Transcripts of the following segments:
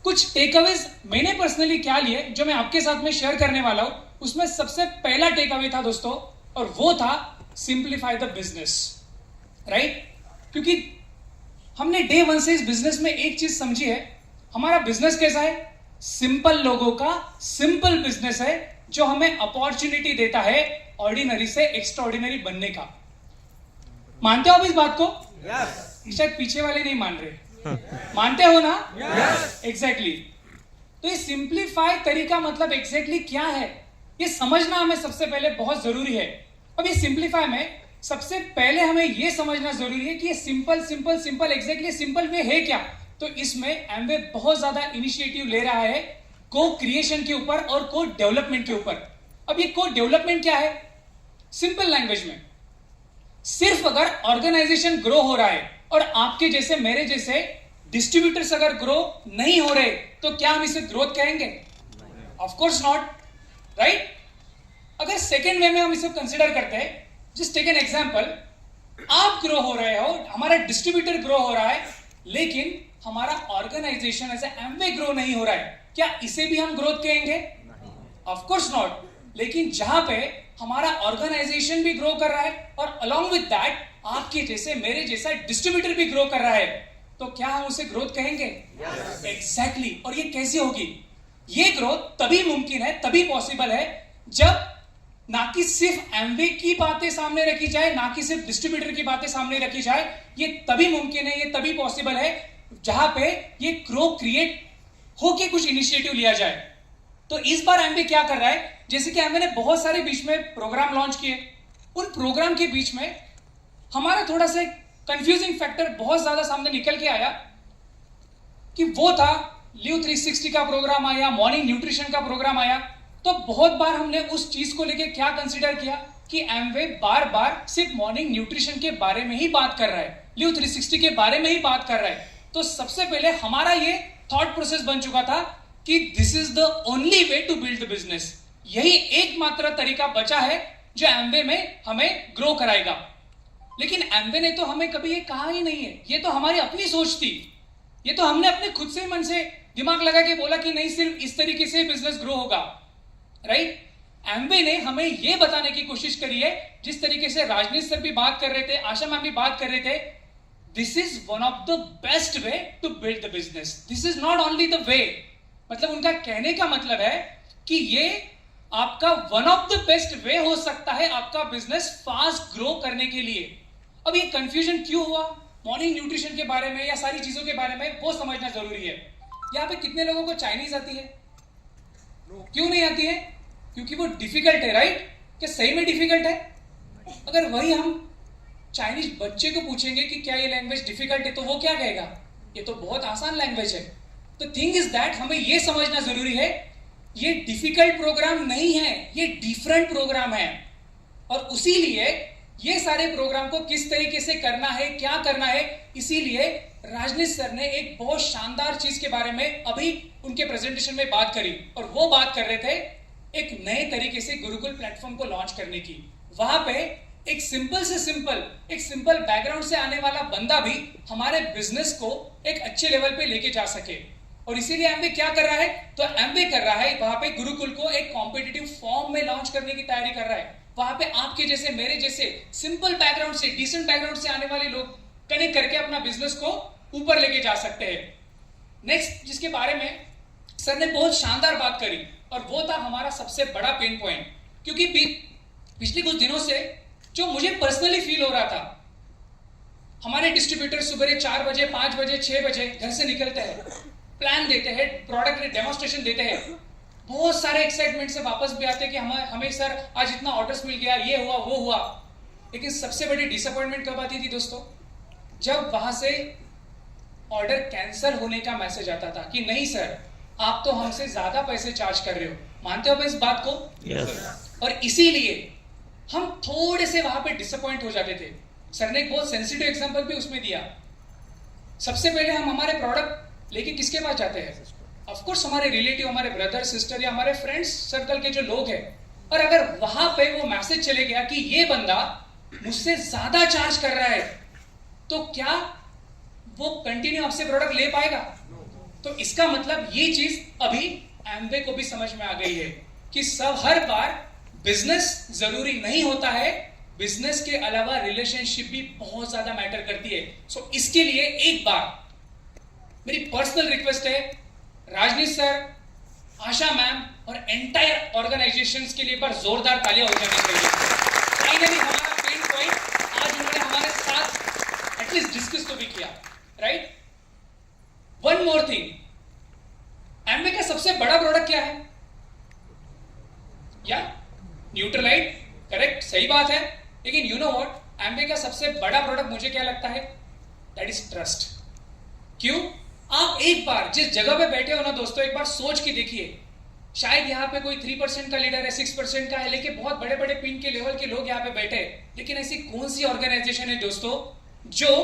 कुछ टेकअवेज मैंने पर्सनली क्या लिए जो मैं आपके साथ में शेयर करने वाला हूं। उसमें सबसे पहला टेकअवे था दोस्तों, और वो था सिंप्लीफाई द बिजनेस, राइट। क्योंकि हमने डे वन से इस बिजनेस में एक चीज समझी है, हमारा बिजनेस कैसा है, सिंपल लोगों का सिंपल बिजनेस है जो हमें अपॉर्चुनिटी देता है ऑर्डिनरी से एक्स्ट्राऑर्डिनरी बनने का। मानते हो आप इस बात को? yes. शायद पीछे वाले नहीं मान रहे, मानते हो ना? yes. एग्जैक्टली। तो ये सिंप्लीफाई तरीका मतलब एग्जैक्टली क्या है, ये समझना हमें सबसे पहले बहुत जरूरी है। अब ये सिंप्लीफाई में सबसे पहले हमें ये समझना जरूरी है कि ये simple simple simple exactly simple way है क्या। तो इसमें एमवे बहुत ज्यादा इनिशिएटिव ले रहा है को क्रिएशन के ऊपर और को डेवलपमेंट के ऊपर। अब ये को डेवलपमेंट क्या है, सिंपल लैंग्वेज में सिर्फ अगर ऑर्गेनाइजेशन ग्रो हो रहा है और आपके जैसे मेरे जैसे डिस्ट्रीब्यूटर्स अगर ग्रो नहीं हो रहे तो क्या हम इसे ग्रोथ कहेंगे? Of course not, right. अगर सेकेंड वे में हम इसे कंसिडर करते हैं, जस्ट टेक एन एग्जांपल, आप ग्रो हो रहे हो, हमारा डिस्ट्रीब्यूटर ग्रो हो रहा है, लेकिन हमारा ऑर्गेनाइजेशन एज एमवे ग्रो नहीं हो रहा है, क्या इसे भी हम ग्रोथ कहेंगे? Of course not. लेकिन जहां पे हमारा ऑर्गेनाइजेशन भी ग्रो कर रहा है और अलोंग विद दैट आपके जैसे मेरे जैसा डिस्ट्रीब्यूटर भी ग्रो कर रहा है, तो क्या हम उसे ग्रोथ कहेंगे? एग्जैक्टली। और ये कैसे होगी? ये ग्रोथ तभी मुमकिन है, तभी पॉसिबल है जब ना कि सिर्फ एमवे की बातें सामने रखी जाए, ना कि सिर्फ डिस्ट्रीब्यूटर की बातें सामने रखी जाए। ये तभी मुमकिन है, ये तभी पॉसिबल है जहां पे ये ग्रो क्रिएट होके कुछ इनिशिएटिव लिया जाए। तो इस बार एमवे क्या कर रहा है, जैसे कि एमवे ने बहुत सारे बीच में प्रोग्राम लॉन्च किए, उन प्रोग्राम के बीच में हमारा थोड़ा सा कंफ्यूजिंग फैक्टर बहुत ज्यादा सामने निकल के आया कि वो था लिव 360 का प्रोग्राम आया, मॉर्निंग न्यूट्रिशन का प्रोग्राम आया। तो बहुत बार हमने उस चीज को लेके क्या कंसीडर किया कि एमवे बार बार सिर्फ मॉर्निंग न्यूट्रिशन के बारे में ही बात कर रहा है, लिव 360 के बारे में ही बात कर रहा है। तो सबसे पहले हमारा ये थॉट प्रोसेस बन चुका था कि this is the only way to build the business, यही एकमात्र तरीका बचा है जो एमवे में हमें ग्रो कराएगा। लेकिन एमवे ने तो हमें कभी ये कहा ही नहीं है, ये तो हमारी अपनी सोच थी, ये तो हमने अपने खुद से मन से दिमाग लगा के बोला कि नहीं सिर्फ इस तरीके से बिजनेस ग्रो होगा, राइट। एमवे ने हमें ये बताने की कोशिश करी है, जिस तरीके से राजनीश सर भी बात कर रहे थे, आशा मैम भी बात कर रहे थे, this is one of the best way to build the business, this is not only the way. मतलब उनका कहने का मतलब है कि ये आपका one of the best way हो सकता है आपका बिजनेस फास्ट ग्रो करने के लिए। अब ये कंफ्यूजन क्यों हुआ मॉर्निंग न्यूट्रिशन के बारे में या सारी चीजों के बारे में, वो समझना जरूरी है। यहाँ पे कितने लोगों को चाइनीज आती है? क्यों नहीं आती है? क्योंकि वो डिफिकल्ट है, राइट। क्या सही में डिफिकल्ट है? अगर वही हम चाइनीज बच्चे को पूछेंगे कि क्या ये लैंग्वेज डिफिकल्ट है, तो वो क्या कहेगा? ये तो बहुत आसान लैंग्वेज है। तो थिंग इज दैट हमें ये समझना जरूरी है, ये डिफिकल्ट प्रोग्राम नहीं है, ये डिफरेंट प्रोग्राम है। और उसी लिए ये सारे प्रोग्राम को किस तरीके से करना है, क्या करना है, इसीलिए राजनीश सर ने एक बहुत शानदार चीज के बारे में अभी उनके प्रेजेंटेशन में बात करी, और वो बात कर रहे थे एक नए तरीके से गुरुकुल प्लेटफॉर्म को लॉन्च करने की। वहां पे एक सिंपल बैकग्राउंड से आने वाला बंदा भी हमारे बिजनेस को एक अच्छे लेवल पे लेके जा सके। और इसीलिए एमवे क्या कर रहा है, तो एमवे कर रहा है वहां पे गुरुकुल को एक कॉम्पिटिटिव फॉर्म में लॉन्च करने की तैयारी कर रहा है। वहां पे आपके जैसे मेरे जैसे सिंपल बैकग्राउंड से, डिसेंट बैकग्राउंड से आने वाले लोग कनेक्ट करके अपना बिजनेस को ऊपर लेके जा सकते हैं। नेक्स्ट जिसके बारे में सर ने बहुत शानदार बात करी, और वो था हमारा सबसे बड़ा पेन पॉइंट। क्योंकि पिछले कुछ दिनों से जो मुझे पर्सनली फील हो रहा था, हमारे डिस्ट्रीब्यूटर सुबह 4 बजे 5 बजे 6 बजे घर से निकलते हैं, प्लान देते हैं, प्रोडक्ट डेमोस्ट्रेशन देते हैं, बहुत सारे एक्साइटमेंट से वापस भी आते हैं कि हमें सर आज इतना ऑर्डर्स मिल गया, ये हुआ वो हुआ। लेकिन सबसे बड़ी डिसअपॉइंटमेंट कब आती थी दोस्तों? जब वहां से ऑर्डर कैंसिल होने का मैसेज आता था कि नहीं सर आप तो हमसे ज्यादा पैसे चार्ज कर रहे हो। मानते हो इस बात को? yes. और इसीलिए हम थोड़े से वहां पे डिसअपॉइंट हो जाते थे। सर ने एक बहुत सेंसिटिव एग्जांपल भी उसमें दिया। सबसे पहले हम हमारे प्रोडक्ट लेके किसके पास जाते हैं? ऑफ कोर्स हमारे रिलेटिव, हमारे ब्रदर सिस्टर या हमारे फ्रेंड्स सर्कल के जो लोग हैं। और अगर वहां पे वो मैसेज चले गया कि ये बंदा मुझसे ज्यादा चार्ज कर रहा है, तो क्या वो कंटिन्यू आपसे प्रोडक्ट ले पाएगा? तो इसका मतलब ये चीज अभी एम्वे को भी समझ में आ गई है कि सब हर बार बिजनेस जरूरी नहीं होता है, बिजनेस के अलावा रिलेशनशिप भी बहुत ज्यादा मैटर करती है। सो इसके लिए एक बार मेरी पर्सनल रिक्वेस्ट है, राजनीश सर, आशा मैम और एंटायर ऑर्गेनाइजेशंस के लिए एक बार जोरदार तालियां हो जानी चाहिए। फाइनली हमारा पेन पॉइंट आज उन्होंने हमारे साथ एटलीस्ट डिस्कस तो भी किया, राइट? वन मोर थिंग, एम्वे का सबसे बड़ा प्रोडक्ट क्या है? या न्यूट्रलाइट, करेक्ट, सही बात है। लेकिन यू नो व्हाट, एम्वे का सबसे बड़ा प्रोडक्ट मुझे क्या लगता है? That is trust. क्यों? आप एक बार जिस जगह पे बैठे हो ना दोस्तों, एक बार सोच के देखिए, शायद यहाँ पे कोई 3% का लीडर है, 6% का है, लेकिन बहुत बड़े बड़े पिन के लेवल के लोग यहाँ पे बैठे हैं। लेकिन ऐसी कौन सी ऑर्गेनाइजेशन है दोस्तों जो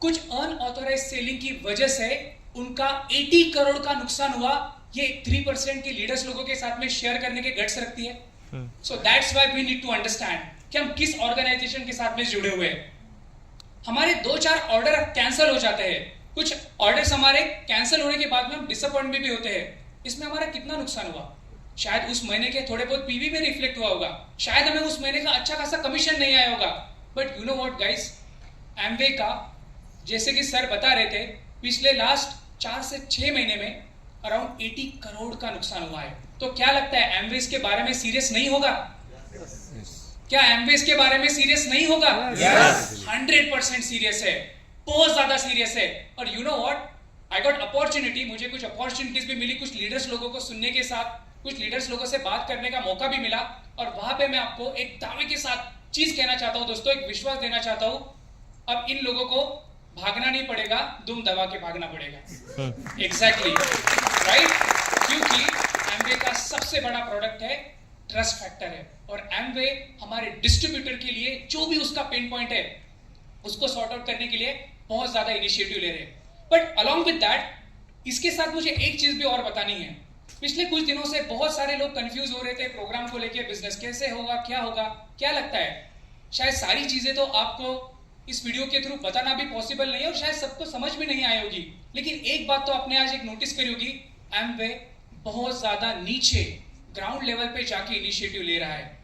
कुछ अनऑथोराइज सेलिंग की वजह से उनका 80 करोड़ का नुकसान हुआ, ये 3% के लीडर्स लोगों के साथ में शेयर करने के गट्स रखती है? So that's why we need to understand कि हम किस ऑर्गेनाइजेशन के साथ में जुड़े हुए हैं। हमारे 2-4 ऑर्डर कैंसिल हो जाते हैं, कुछ ऑर्डर्स हमारे कैंसिल होने के बाद में हम डिसअपॉइंट भी होते हैं। इसमें हमारा कितना नुकसान हुआ? शायद उस महीने के थोड़े बहुत पीवी में रिफ्लेक्ट हुआ होगा, शायद हमें उस महीने का अच्छा खासा कमीशन नहीं आया होगा। But you know what guys, Amway का जैसे कि सर बता रहे थे, पिछले लास्ट 4 से 6 महीने में अराउंड 80 करोड़ का नुकसान हुआ है। तो क्या लगता है एम्वे इसके बारे में सीरियस नहीं होगा? क्या एम्वे इसके बारे में सीरियस नहीं होगा? 100% सीरियस है, बहुत ज्यादा सीरियस है। और you know what, I got opportunity, मुझे कुछ अपॉर्चुनिटीज भी मिली, कुछ लीडर्स लोगों को सुनने के साथ, कुछ लीडर्स लोगों से बात करने का मौका भी मिला। और वहां पे मैं आपको एक दावे के साथ चीज कहना चाहता हूं दोस्तों, एक विश्वास देना चाहता हूं, अब इन लोगों को भागना नहीं पड़ेगा, दुम दबा के भागना पड़ेगा। एग्जैक्टली राइट, क्योंकि एम्वे का सबसे बड़ा प्रोडक्ट है ट्रस्ट फैक्टर है। और एम्वे हमारे डिस्ट्रीब्यूटर के लिए जो भी उसका पेन पॉइंट है उसको सॉर्ट आउट करने के लिए बहुत ज्यादा इनिशिएटिव ले रहे हैं। बट अलॉन्ग विद दैट, इसके साथ मुझे एक चीज भी और बतानी है। पिछले कुछ दिनों से बहुत सारे लोग कंफ्यूज हो रहे थे प्रोग्राम को लेके, बिजनेस कैसे होगा, क्या होगा। क्या लगता है शायद सारी चीजें तो आपको इस वीडियो के थ्रू बताना भी पॉसिबल नहीं है और शायद सबको समझ भी नहीं आई होगी। लेकिन एक बात तो आपने आज एक नोटिस करी होगी, एम्वे बहुत ज्यादा नीचे ग्राउंड लेवल पे जाके इनिशिएटिव ले रहा है।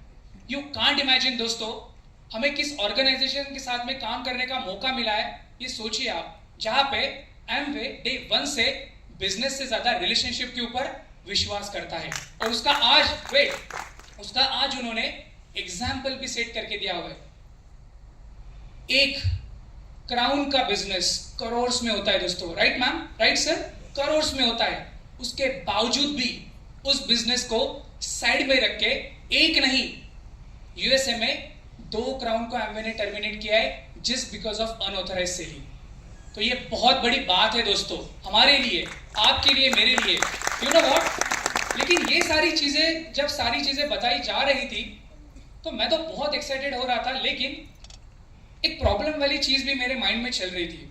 यू कांट इमेजिन दोस्तों, हमें किस ऑर्गेनाइजेशन के साथ में काम करने का मौका मिला है, ये सोचिए आप, जहां पे एम्वे डे 1 से बिजनेस से ज्यादा रिलेशनशिप के ऊपर विश्वास करता है। और उसका आज उन्होंने एग्जाम्पल भी सेट करके दिया हुआ है। एक क्राउन का बिजनेस करोड़ में होता है दोस्तों, right ma'am, right sir, crore में होता है। उसके बावजूद भी उस बिजनेस को साइड में रख के, एक नहीं, यूएसए में 2 क्राउन को एम्वे ने टर्मिनेट किया है just because of unauthorize selling. तो ये बहुत बड़ी बात है दोस्तों, हमारे लिए, आपके लिए, मेरे लिए, यू नो व्हाट। लेकिन ये सारी चीजें, जब सारी चीजें बताई जा रही थी तो मैं तो बहुत एक्साइटेड हो रहा था, लेकिन एक प्रॉब्लम वाली चीज भी मेरे माइंड में चल रही थी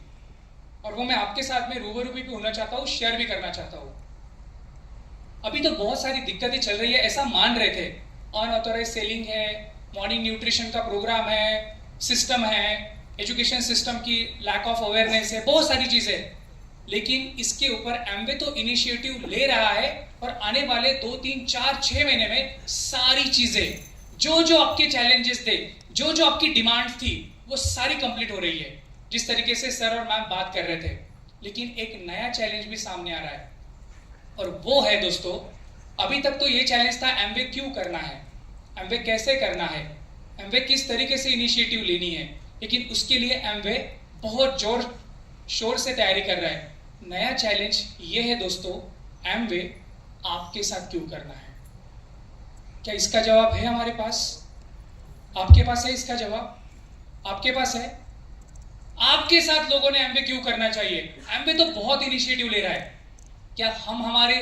और वो मैं आपके साथ में रूबरू भी होना चाहता हूँ, शेयर भी करना चाहता हूँ। अभी तो बहुत सारी दिक्कतें चल रही है, ऐसा मान रहे थे, अनऑथोराइज सेलिंग है, मॉर्निंग न्यूट्रिशन का प्रोग्राम है, सिस्टम है, एजुकेशन सिस्टम की लैक ऑफ अवेयरनेस है, बहुत सारी चीजें। लेकिन इसके ऊपर एम्वे तो इनिशिएटिव ले रहा है और आने वाले 2, 3, 4, 6 महीने में सारी चीजें, जो जो आपके चैलेंजेस थे, जो जो आपकी डिमांड थी, वो सारी कंप्लीट हो रही है, जिस तरीके से सर और मैम बात कर रहे थे। लेकिन एक नया चैलेंज भी सामने आ रहा है और वो है दोस्तों, अभी तक तो ये चैलेंज था एम्वे क्यों करना है, एम्वे कैसे करना है, एम्वे किस तरीके से इनिशिएटिव लेनी है। लेकिन उसके लिए एम्वे बहुत जोर शोर से तैयारी कर रहा है। नया चैलेंज ये है दोस्तों, एम्वे आपके साथ क्यों करना है। क्या इसका जवाब है हमारे पास? आपके पास है इसका जवाब? आपके पास है? आपके साथ लोगों ने एम्वे क्यों करना चाहिए? एम्वे तो बहुत इनिशिएटिव ले रहा है। क्या हम हमारे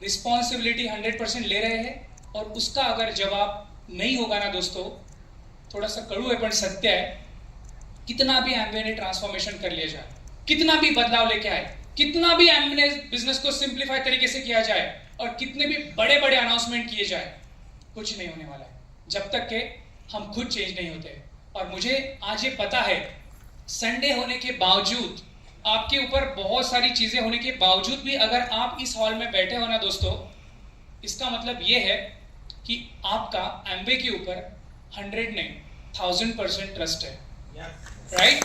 रिस्पॉन्सिबिलिटी 100% ले रहे हैं? और उसका अगर जवाब नहीं होगा ना दोस्तों, थोड़ा सा कड़ू है पर सत्य है, कितना भी एम्वे ने ट्रांसफॉर्मेशन कर लिया जाए, कितना भी बदलाव लेके आए, कितना भी एम्वे ने बिजनेस को सिंप्लीफाई तरीके से किया जाए और कितने भी बड़े बड़े अनाउंसमेंट किए जाए, कुछ नहीं होने वाला है जब तक के हम खुद चेंज नहीं होते। और मुझे आज ये पता है, संडे होने के बावजूद आपके ऊपर बहुत सारी चीजें होने के बावजूद भी अगर आप इस हॉल में बैठे हो ना दोस्तों, इसका मतलब ये है कि आपका एम्वे के ऊपर 100 नहीं 1000% ट्रस्ट है, राइट?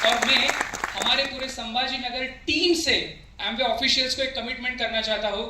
और मैं हमारे पूरे संभाजी नगर टीम से एम्वे ऑफिशियल्स को एक कमिटमेंट करना चाहता हूं